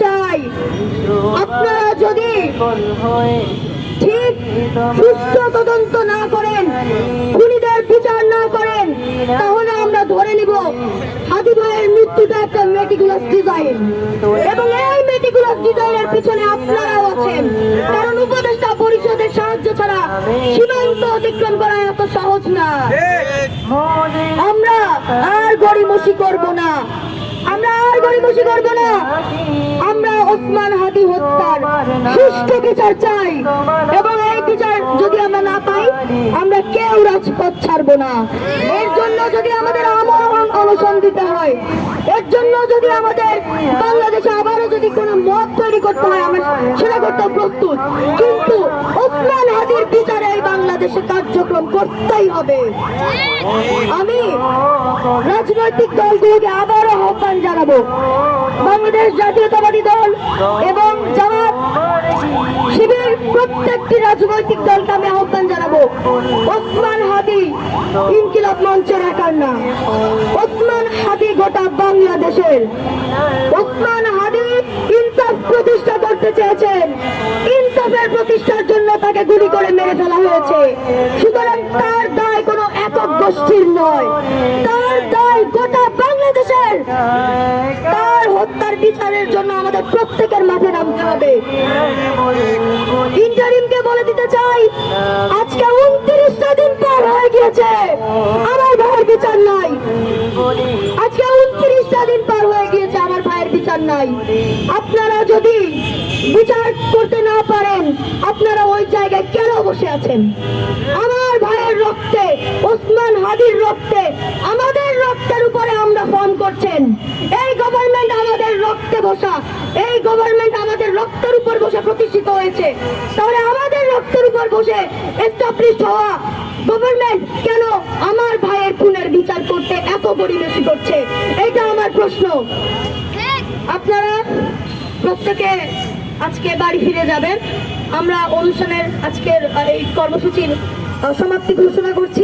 চাই আপনারা যদি ঠিক সুস্থ তদন্ত না করেন, খুনিদের বিচার না করেন, তাহলে আমরা ধরে নিব হাদি ভাইয়ের মৃত্যুটা একটা মেটিকুলাস ডিজাইন, এবং এই মেটিকুলাস ডিজাইনের পিছনে আপনারাও আছেন। কারণ উপদেষ্টা পরিষদের সাহায্য ছাড়া সীমান্ত অতিক্রম করা এত সহজ না। আমরা আর গড়িমসি করব না, আমরা ওসমান হাদি হত্যার সুষ্ঠু বিচার চাই, এবং এই বিচার যদি আমরা না পাই আমরা কেউ রাজপথ ছাড়বো না। এর জন্য যদি আমাদের আমরণ অনশন দিতে হয়, এর জন্য যদি আমাদের বাংলাদেশে আবারও যদি কোনো মত তৈরি করতে হয়, আমরা সেটা করতে প্রস্তুত, কিন্তু ওসমান হাদির বিচারে এই বাংলাদেশে কার্যক্রম করতেই হবে। আমি রাজনৈতিক দলগুলোকে আবারও আহ্বান জানাবো, বাংলাদেশ জাতীয়তাবাদী দল এবং জামাত শিবির প্রত্যেকটি রাজনৈতিক দলকে আমি আহ্বান জানাবো, ওসমান হাদি ইনকিলাব মঞ্চের একার না, ওসমান হাদি গোটা বাংলাদেশের। ওসমান হাদি ইনসাফ প্রতিষ্ঠা করতে চেয়েছেন, ইনসাফের প্রতিষ্ঠার জন্য তাকে গুলি করে মেরে ফেলা হয়েছে। সুতরাং তার দায় কোনো একক গোষ্ঠীর নয়, তার দায় গোটা বাংলাদেশের। তার হত্যার বিচারের জন্য আমাদের প্রত্যেকের মাঠে নামতে হবে। ইন্টারিমকে বলে দিতে চাই, আজকে 29টা দিন পার হয়ে গিয়েছে, আমার ভাইয়ের বিচার নাই। আজকে 29টা দিন পার হয়ে গিয়েছে, আমার ভাইয়ের বিচার নাই। আপনারা যদি বিচার করতে না পারেন, আপনারা ওই জায়গায় কেন বসে আছেন? আমার ভাইয়ের রক্তে, ওসমান হাদির রক্তে, আমাদের রক্তের উপরে আমরা ফর্ম করছেন। এই গভর্নমেন্ট আমাদের রক্তে বসা, এই গভর্নমেন্ট আমাদের রক্তের উপর বসে প্রতিষ্ঠিত হয়েছে, তাহলে আমাদের রক্তের উপর বসে এস্টাবলিশ হওয়া গভর্নমেন্ট কেন আমার ভাইয়ের খুনের বিচার করতে এত গড়িমসি করছে? এটা আমার প্রশ্ন। আপনারা প্রত্যেকে আজকে বাড়ি ফিরে যাবেন। আমরা অনুষ্ঠানের আজকের এই কর্মসূচির সমাপ্তি ঘোষণা করছি।